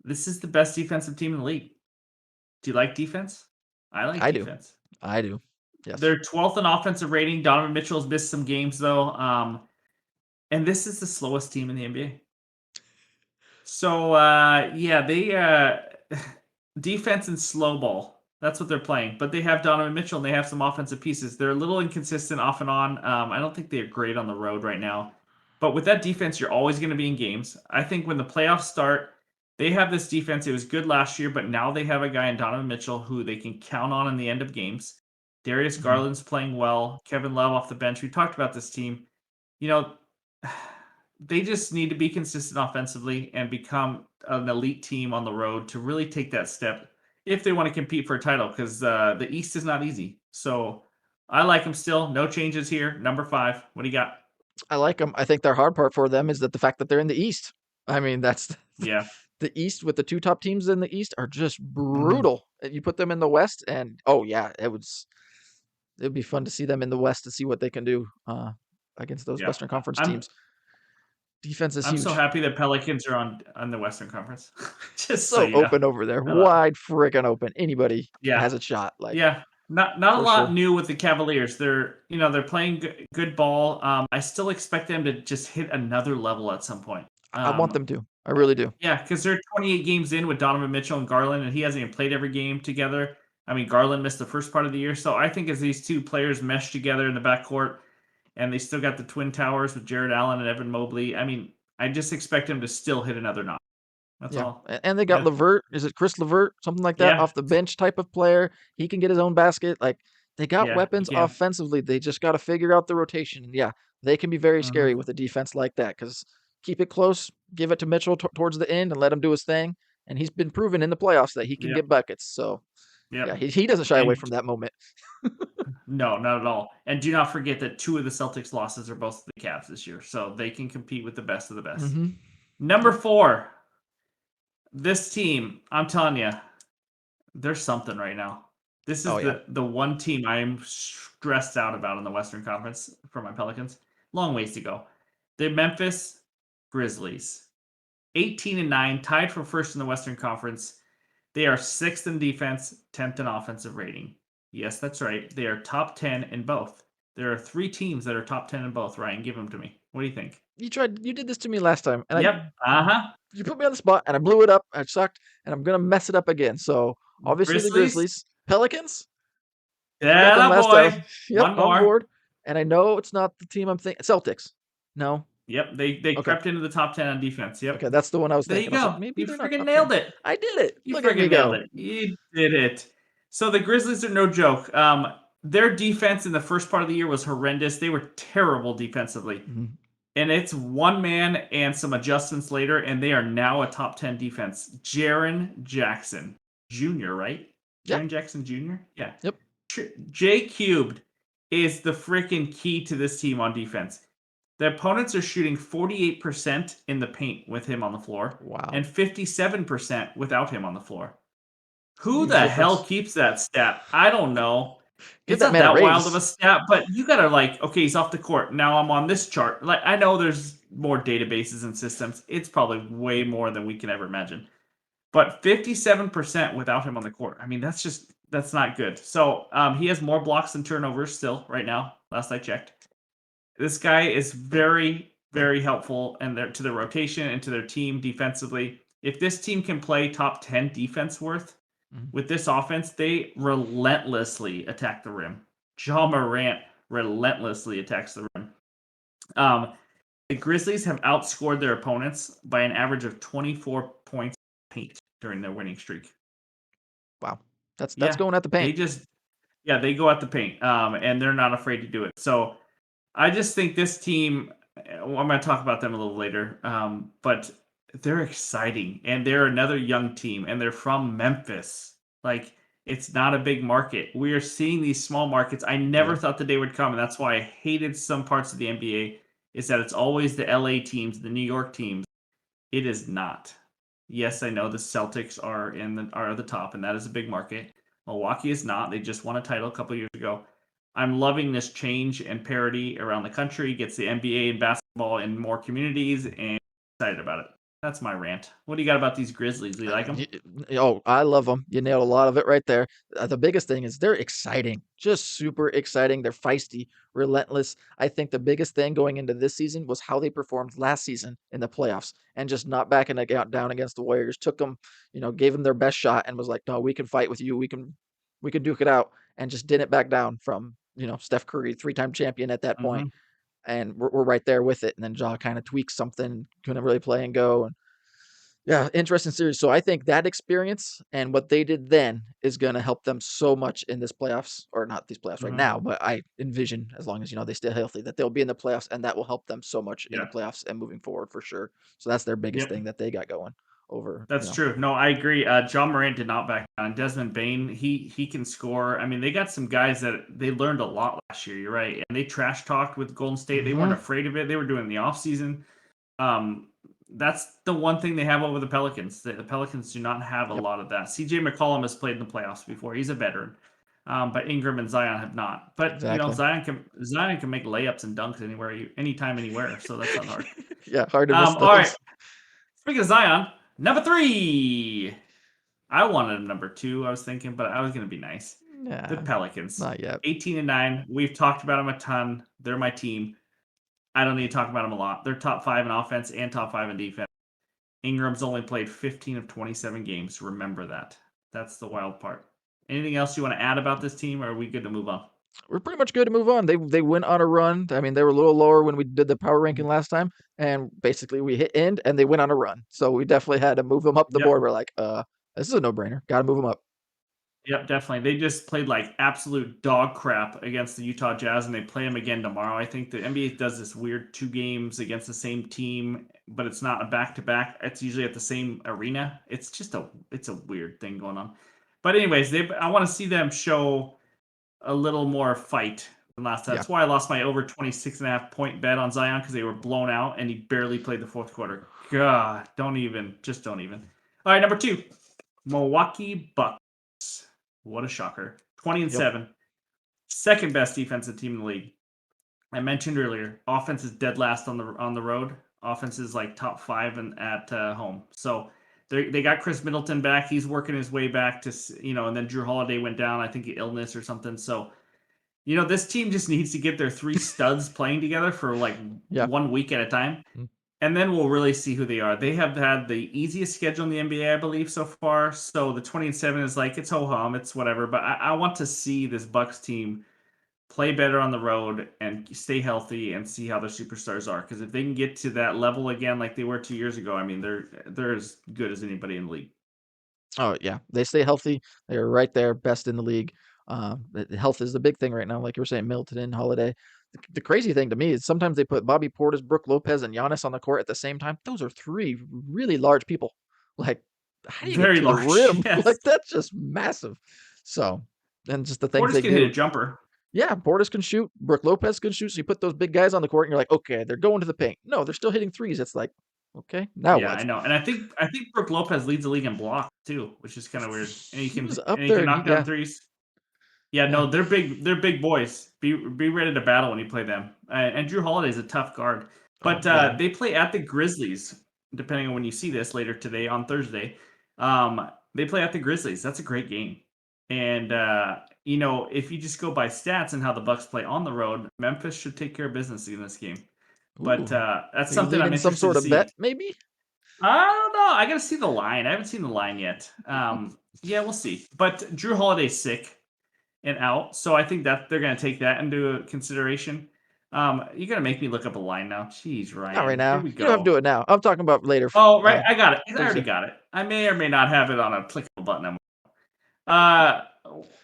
This is the best defensive team in the league. Do you like defense? I like I do. defense. I do. Yes. They're 12th in offensive rating. Donovan Mitchell's missed some games though. And this is the slowest team in the NBA. So yeah, they defense and slow ball. That's what they're playing. But they have Donovan Mitchell and they have some offensive pieces. They're a little inconsistent off and on. I don't think they're great on the road right now. But with that defense, you're always going to be in games. I think when the playoffs start, they have this defense. It was good last year, but now they have a guy in Donovan Mitchell who they can count on in the end of games. Darius Mhm. Garland's playing well. Kevin Love off the bench. We talked about this team. You know, they just need to be consistent offensively and become an elite team on the road to really take that step if they want to compete for a title because the East is not easy. So I like them still. No changes here. Number 5. What do you got? I like them. I think their hard part for them is that the fact that they're in the East. I mean, that's Yeah. the East with the two top teams in the East are just Hmm. brutal. You put them in the West, and oh yeah, it'd be fun to see them in the West to see what they can do against those Yeah. Western Conference I'm teams. Defense is I'm so huge. happy that Pelicans are on the Western Conference. It's Just so so you know. open over there, I love- wide freaking open. Anybody Yeah. has a shot, like Yeah, not a for lot sure. new with the Cavaliers. They're playing good ball. I still expect them to just hit another level at some point. I want them to. I really do. Yeah, because they're 28 games in with Donovan Mitchell and Garland, and he hasn't even played every game together. I mean, Garland missed the first part of the year, so I think as these two players mesh together in the backcourt, and they still got the twin towers with Jared Allen and Evan Mobley. I mean, I just expect them to still hit another notch. That's Yeah, all. and they got Yeah, Levert. Is it Chris Levert? Something like that, yeah, off the bench type of player. He can get his own basket. Like they got yeah. You weapons can. offensively. They just got to figure out the rotation. And yeah, they can be very Hmm. scary with a defense like that because keep it close, give it to Mitchell towards the end, and let him do his thing. And he's been proven in the playoffs that he can Yep, get buckets. So yeah, yep. he doesn't shy away And from that moment. no, not at all. And do not forget that 2 of the Celtics' losses are both the Cavs this year, so they can compete with the best of the best. Mm-hmm. Number Yep. 4, this team. I'm telling you, there's something right now. This is Oh yeah. the one team I'm stressed out about in the Western Conference for my Pelicans. Long ways to go. The Memphis Grizzlies, 18-9, tied for first in the Western Conference. They are 6th in defense, 10th in offensive rating. Yes, that's right. They are top 10 in both. There are 3 teams that are top 10 in both. Ryan, give them to me. What do you think? You did this to me last time, and I Yep. Uh-huh. you put me on the spot, and I blew it up. I sucked, and I'm gonna mess it up again. So obviously the Grizzlies. Grizzlies, Pelicans. Forgot them Yeah, last time. boy. Yep, One on more. board. And I know it's not the team I'm thinking. Celtics. No. Yep, they Okay. crept into the top 10 on defense. Yep. Okay, that's the one I was There you thinking. I was like, go. maybe You they're not friggin' top 10. nailed it. I did it. You Look at me friggin' nailed go. it. You did it. So the Grizzlies are no joke. Their defense in the first part of the year was horrendous. They were terrible defensively. Mhm. And it's one man and some adjustments later, and they are now a top 10 defense. Jaren Jackson Jr., right? Yeah. Jaren Jackson Jr.? Yeah. Yep. J cubed is the freaking key to this team on defense. The opponents are shooting 48% in the paint with him on the floor Wow. and 57% without him on the floor. Who Huge the hell difference. keeps that stat? I don't know. Give It's that not man a that wild of a raise. stat, but you gotta like, okay, he's off the court. Now I'm on this chart. Like I know there's more databases and systems. It's probably way more than we can ever imagine. But 57% without him on the court. I mean, that's just That's not good. So he has more blocks than turnovers still right now. Last I checked, this guy is very, very helpful and to their rotation and to their team defensively. If this team can play top 10 defense worth Mhm. with this offense, they relentlessly attack the rim. John Morant relentlessly attacks the rim. The Grizzlies have outscored their opponents by an average of 24 points paint during their winning streak. Wow. That's Yeah, going at the paint. they just they go at the paint, and they're not afraid to do it. So I just think this team. Well, I'm going to talk about them a little later, but they're exciting, and they're another young team, and they're from Memphis. Like it's not a big market. We are seeing these small markets. I never Yeah. thought the day would come, and that's why I hated some parts of the NBA. Is that it's always the LA teams, the New York teams. It is not. Yes, I know the Celtics are the top, and that is a big market. Milwaukee is not. They just won a title a couple years ago. I'm loving this change and parity around the country. Gets the NBA and basketball in more communities, and excited about it. That's my rant. What do you got about these Grizzlies? Do you like them? Oh, I love them. You nailed a lot of it right there. The biggest thing is they're exciting, just super exciting. They're feisty, relentless. I think the biggest thing going into this season was how they performed last season in the playoffs and just not backing down against the Warriors. Took them, gave them their best shot and was like, no, we can fight with you. We can duke it out, and just didn't back down from, Steph Curry, 3-time champion at that point. Mm-hmm. And we're right there with it. And then Ja kind of tweaks something, couldn't really play and go. And yeah, interesting series. So I think that experience and what they did then is going to help them so much in this playoffs, or not these playoffs right Mm-hmm. now, but I envision, as long as they stay healthy, that they'll be in the playoffs, and that will help them so much in the Yeah. playoffs and moving forward for sure. So that's their biggest Yep. thing that they got going over. That's true. No, I agree. John Morant did not back down. Desmond Bain, he can score. I mean, they got some guys that they learned a lot last year. You're right, and they trash talked with Golden State. They weren't Hmm. afraid of it. They were doing it in the offseason. Um, that's the one thing they have over the Pelicans. The Pelicans do not have a Yep, lot of that. CJ McCollum has played in the playoffs before. He's a veteran. But Ingram and Zion have not. But exactly. Zion can make layups and dunks anywhere, anytime, anywhere. So that's not hard. Yeah, hard to miss All right. those. Speaking of Zion, number 3. I wanted him number 2. I was thinking, but I was going to be nice. The Nah, Pelicans, not yet. 18-9. We've talked about them a ton. They're my team. I don't need to talk about them a lot. They're top 5 in offense and top 5 in defense. Ingram's only played 15 of 27 games. Remember that. That's the wild part. Anything else you want to add about this team, or are we good to move on? We're pretty much good to move on. They went on a run. I mean, they were a little lower when we did the power ranking last time, and basically we hit end and they went on a run. So we definitely had to move them up the Yep. board. We're like, this is a no-brainer. Got to move them up. Yep, definitely. They just played like absolute dog crap against the Utah Jazz, and they play them again tomorrow. I think the NBA does this weird 2 games against the same team, but it's not a back-to-back. It's usually at the same arena. It's a weird thing going on. But anyways, I want to see them show a little more fight than last time. Yeah. That's why I lost my over 26.5 point bet on Zion, because they were blown out and he barely played the fourth quarter. God, don't even. All right, number 2, Milwaukee Bucks. What a shocker. 20 and Yep. 7. Second best defensive team in the league. I mentioned earlier, offense is dead last on the road. Offense is like top 5 at home. So they got Chris Middleton back. He's working his way back to and then Drew Holiday went down. I think illness or something. So this team just needs to get their 3 studs playing together for like Yeah. 1 week at a time, Mm. and then we'll really see who they are. They have had the easiest schedule in the NBA, I believe, so far. So the 20 and 7 is like, it's ho hum, it's whatever. But I want to see this Bucks team play better on the road and stay healthy and see how their superstars are. Because if they can get to that level again, like they were 2 years ago, I mean, they're as good as anybody in the league. Oh yeah. They stay healthy. They're right there, best in the league. Health is the big thing right now, like you were saying, Middleton and Holiday. The crazy thing to me is sometimes they put Bobby Portis, Brook Lopez, and Giannis on the court at the same time. Those are 3 really large people. Like, how do you get Very to the large, rim? yes. Like, that's just massive. So, and just the things Portis they can hit a do. jumper. Yeah, Portis can shoot. Brook Lopez can shoot. So you put those big guys on the court, and you're like, okay, they're going to the paint. No, they're still hitting threes. It's like, okay, now Yeah, what? I know, and I think Brook Lopez leads the league in blocks too, which is kind of weird. And he He can was and up he can there. knock down Yeah, threes. Yeah, yeah. no, they're big. They're big boys. Be ready to battle when you play them. And Drew Holiday is a tough guard, Oh but yeah. they play at the Grizzlies. Depending on when you see this later today on Thursday, they play at the Grizzlies. That's a great game. And if you just go by stats and how the Bucks play on the road, Memphis should take care of business in this game. But Ooh, that's are you something I'm leading some interested to sort of see. bet, maybe? I don't know. I gotta see the line. I haven't seen the line yet. Yeah, we'll see. But Drew Holiday's sick and out, so I think that they're gonna take that into consideration. You're gonna make me look up a line now. Jeez, Not right Ryan. Here now. we You don't have to go. do it now. I'm talking about later. Oh, right. I got it. I already Thursday. got it. I may or may not have it on a clickable button. Uh,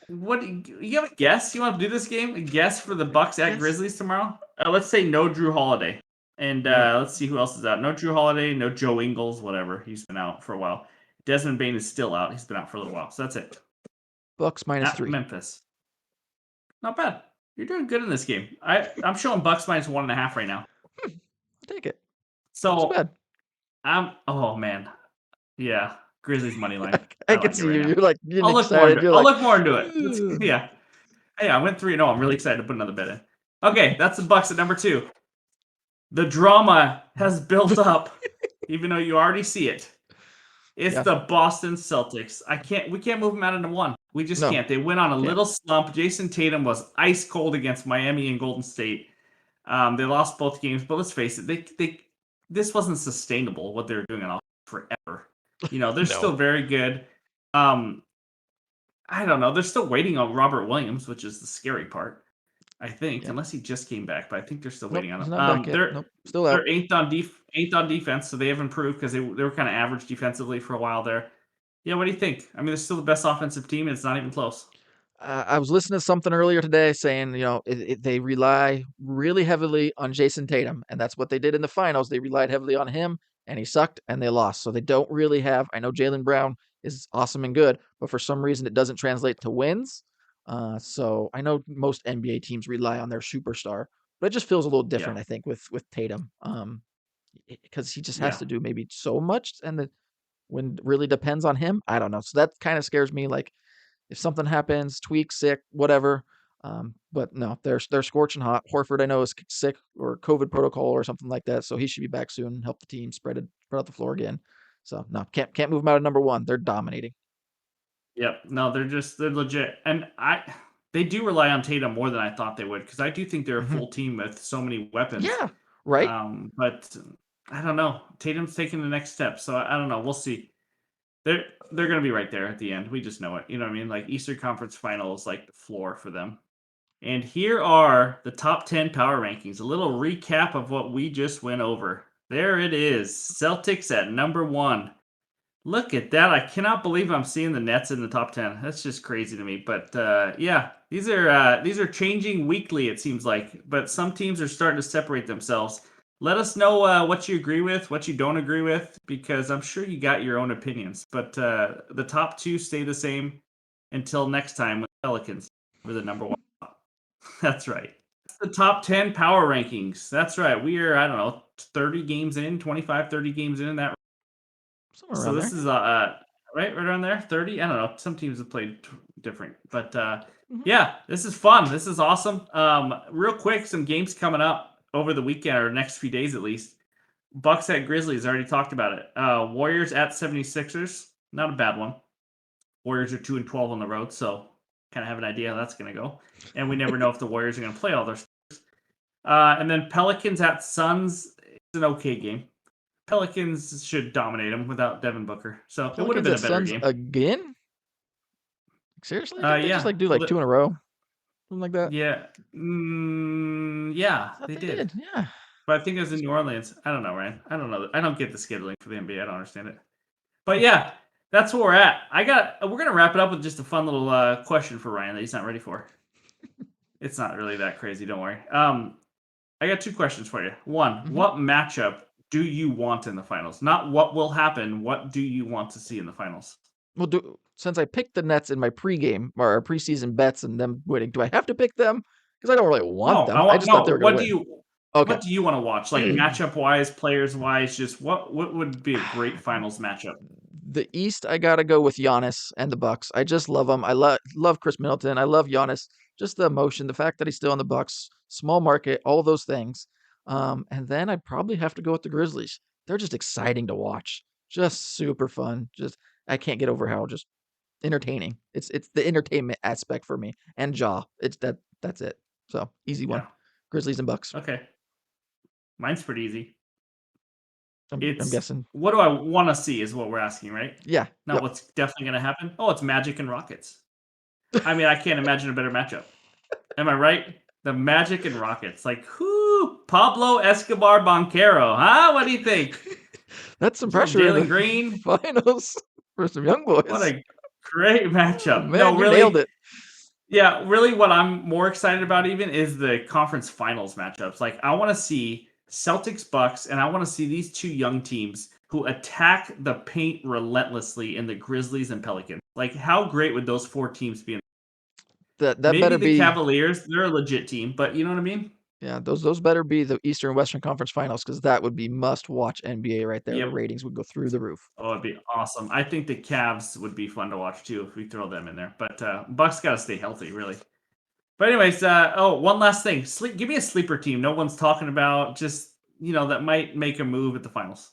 what you have a guess? You want to do this game? A guess for the Bucks at Yes. Grizzlies tomorrow? Let's say no Drew Holiday, and Yep. let's see who else is out. No Drew Holiday, no Joe Ingles, whatever. He's been out for a while. Desmond Bain is still out. He's been out for a little while. So that's it. Bucks At -3. Memphis, not bad. You're doing good in this game. I'm showing Bucks -1.5 right now. I'll take it. Not so So bad. oh man, yeah, Grizzlies money line. I I can like it see right you. now. You're like getting I'll look more excited. into it. You're I'll like, look more into it. "Ugh." Yeah. Hey, I went 3-0. I'm really excited to put another bet in. Okay, that's the Bucks at number 2. The drama has built up, even though you already see it. It's Yeah. the Boston Celtics. We can't move them out into 1. We just No. can't. They went on a Can't. little slump. Jason Tatum was ice cold against Miami and Golden State. They lost both games, but let's face it, this wasn't sustainable what they were doing on offense forever. They're No. still very good. I don't know. They're still waiting on Robert Williams, which is the scary part. I think, Yeah. unless he just came back, but I think they're still Nope. waiting on He's him. not back yet. Nope. Still out. They're eighth on defense, so they have improved because they were kind of average defensively for a while there. Yeah, what do you think? I mean, they're still the best offensive team, and it's not even close. I was listening to something earlier today saying, they rely really heavily on Jason Tatum, and that's what they did in the finals. They relied heavily on him, and he sucked, and they lost. So they don't really have. I know Jaylen Brown is awesome and good, but for some reason it doesn't translate to wins. So I know most NBA teams rely on their superstar, but it just feels a little Yeah, different, I think, with Tatum, because he just has yeah, to do maybe so much, and when it really depends on him, I don't know. So that kind of scares me. Like, if something happens, tweak, sick, whatever. But no, they're scorching hot. Horford, I know, is sick or COVID protocol or something like that, so he should be back soon and help the team spread out the floor again. So no, can't move them out of number 1. They're dominating. yep. No, they're legit, and they do rely on Tatum more than I thought they would because I do think they're a Hmm. full team with so many weapons. Yeah, right. But I don't know. Tatum's taking the next step, so I don't know. We'll see. They're they're gonna be right there at the end. We just know it. You know what I mean? Like Eastern Conference Finals, like the floor for them. And here are the top 10 power rankings. A little recap of what we just went over. There it is. Celtics at number 1. Look at that. I cannot believe I'm seeing the Nets in the top 10. That's just crazy to me. But yeah, these are changing weekly, it seems like. But some teams are starting to separate themselves. Let us know what you agree with, what you don't agree with, because I'm sure you got your own opinions. But the top 2 stay the same until next time with Pelicans for the number 1. That's right. That's the top 10 power rankings. That's right. We are, I don't know, 30 games in, 25, 30 games in that. Somewhere So around there. this is right around there, 30. I don't know. Some teams have played different, but Hmm. yeah, this is fun. This is awesome. Real quick, some games coming up over the weekend or next few days at least. Bucks at Grizzlies, already talked about it. Warriors at 76ers, not a bad one. Warriors are 2-12 on the road, so kind of have an idea how that's going to go. And we never know if the Warriors are going to play all their. And then Pelicans at Suns. It's an okay game. Pelicans should dominate them without Devin Booker. So it would have Pelicans been at a better Suns game. again? Seriously? Didn't they just Yeah. like do Well, like 2 in a row? Something like that? yeah. Yeah, I thought they they did. did. Yeah. But I think it was in New Orleans. I don't know, Ryan. I don't know. I don't get the scheduling for the NBA. I don't understand it. But yeah, that's where we're at. We're gonna wrap it up with just a fun little question for Ryan that he's not ready for. It's not really that crazy. Don't worry. I got 2 questions for you. One, Hmm. what matchup do you want in the finals? Not what will happen. What do you want to see in the finals? Well, since I picked the Nets in my pregame or our preseason bets and them winning, do I have to pick them? Because I don't really want No, I them. I want just thought no. they were going to win. Okay. What do you want to watch? Like matchup wise, players wise, just what would be a great finals matchup? The East, I gotta go with Giannis and the Bucks. I just love them. I love Chris Middleton. I love Giannis. Just the emotion, the fact that he's still in the Bucks, small market, all those things. And then I'd probably have to go with the Grizzlies. They're just exciting to watch. Just super fun. Just I can't get over how just entertaining. It's the entertainment aspect for me. And that's it. So easy one. Yeah. Grizzlies and Bucks. Okay. Mine's pretty easy. I'm guessing. What do I want to see is what we're asking, right? Yeah. Not what's definitely going to happen. Oh, it's Magic and Rockets. I mean, I can't imagine a better matchup. Am I right? The Magic and Rockets. Like, whoo, Pablo Escobar Banquero, huh? What do you think? That's some Little pressure in the Jalen Green. finals for some young What boys. a great Oh, matchup. man, No, you nailed really. it. Yeah, really what I'm more excited about even is the conference finals matchups. Like, I want to see Celtics Bucks, and I want to see these two young teams who attack the paint relentlessly in the Grizzlies and Pelicans. Like, how great would those four teams be? That Maybe better the be. Cavaliers, they're a legit team, but you know what I mean? Yeah, those better be the Eastern and Western Conference Finals because that would be must-watch NBA right there. The Yep. ratings would go through the roof. Oh, it'd be awesome. I think the Cavs would be fun to watch too if we throw them in there. But Bucks got to stay healthy, really. But anyways, one last thing. Give me a sleeper team no one's talking about, just, that might make a move at the finals.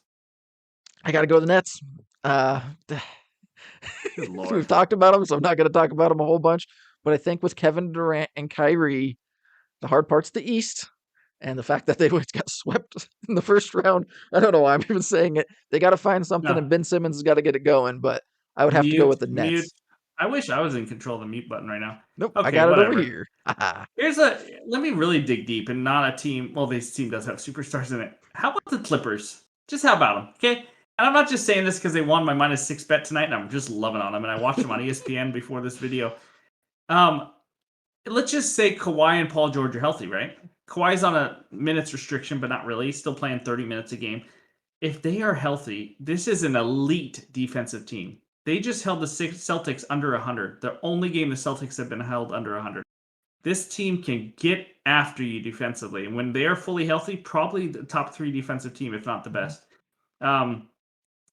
I got to go to the Nets. Good Lord. We've talked about them, so I'm not going to talk about them a whole bunch. But I think with Kevin Durant and Kyrie, the hard part's the East. And the fact that they got swept in the first round, I don't know why I'm even saying it. They got to find something, No, and Ben Simmons has got to get it going. But I would have to go with the mute. Nets. I wish I was in control of the mute button right now. Nope, I Okay, got it over whatever. here. Let me really dig deep and not a team. Well, this team does have superstars in it. How about the Clippers? Just how about them? Okay. And I'm not just saying this because they won my -6 bet tonight, and I'm just loving on them. And I watched them on ESPN before this video. Let's just say Kawhi and Paul George are healthy, right? Kawhi's on a minutes restriction, but not really. He's still playing 30 minutes a game. If they are healthy, this is an elite defensive team. They just held the Celtics under 100. The only game the Celtics have been held under 100. This team can get after you defensively. And when they are fully healthy, probably the top 3 defensive team, if not the best. And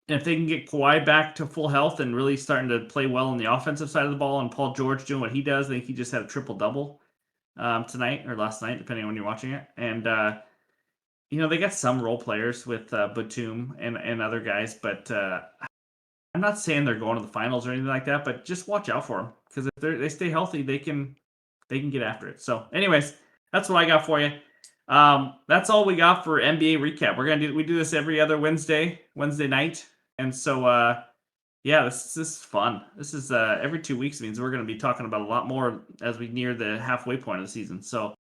if they can get Kawhi back to full health and really starting to play well on the offensive side of the ball, and Paul George doing what he does, I think he just had a triple-double tonight or last night, depending on when you're watching it. And, they got some role players with Batum and other guys, but I'm not saying they're going to the finals or anything like that, but just watch out for them because if they stay healthy, they can get after it. So, anyways, that's what I got for you. That's all we got for NBA recap. We do this every other Wednesday night, and so yeah, this is fun. This is every 2 weeks means we're going to be talking about a lot more as we near the halfway point of the season. So,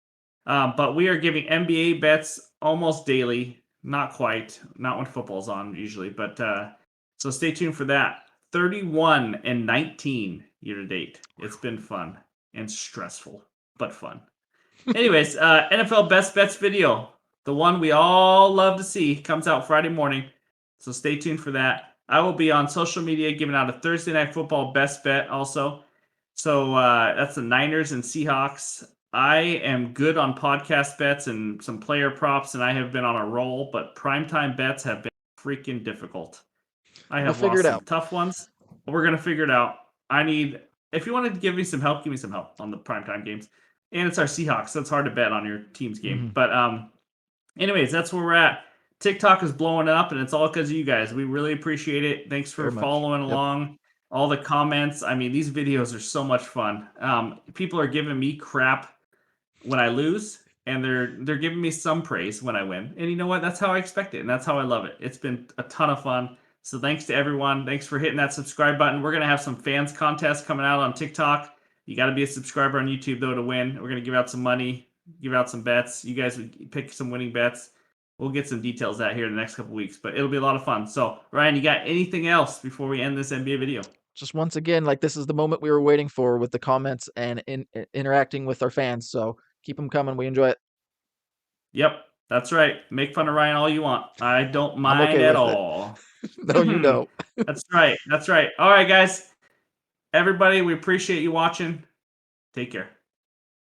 but we are giving NBA bets almost daily. Not quite, not when football's on usually, but so stay tuned for that. 31-19 year to date. It's been fun and stressful, but fun. Anyways, NFL Best Bets video, the one we all love to see, comes out Friday morning. So stay tuned for that. I will be on social media giving out a Thursday Night Football Best Bet also. So that's the Niners and Seahawks. I am good on podcast bets and some player props, and I have been on a roll, but primetime bets have been freaking difficult. I have lost some tough ones, but we're going to figure it out. If you wanted to give me some help on the primetime games. And it's our Seahawks, so it's hard to bet on your team's game. But anyways, that's where we're at. TikTok is blowing up, and it's all because of you guys. We really appreciate it. Thanks for following along. All the comments. I mean, these videos are so much fun. People are giving me crap when I lose, and they're giving me some praise when I win. And you know what? That's how I expect it, and that's how I love it. It's been a ton of fun. So thanks to everyone. Thanks for hitting that subscribe button. We're going to have some fans contests coming out on TikTok. You got to be a subscriber on YouTube, though, to win. We're going to give out some money, give out some bets. You guys would pick some winning bets. We'll get some details out here in the next couple weeks, but it'll be a lot of fun. So, Ryan, you got anything else before we end this NBA video? Just once again, this is the moment we were waiting for with the comments and interacting with our fans. So keep them coming. We enjoy it. Yep, that's right. Make fun of Ryan all you want. I don't mind at all. No, you don't. That's right. All right, guys. Everybody, we appreciate you watching. Take care.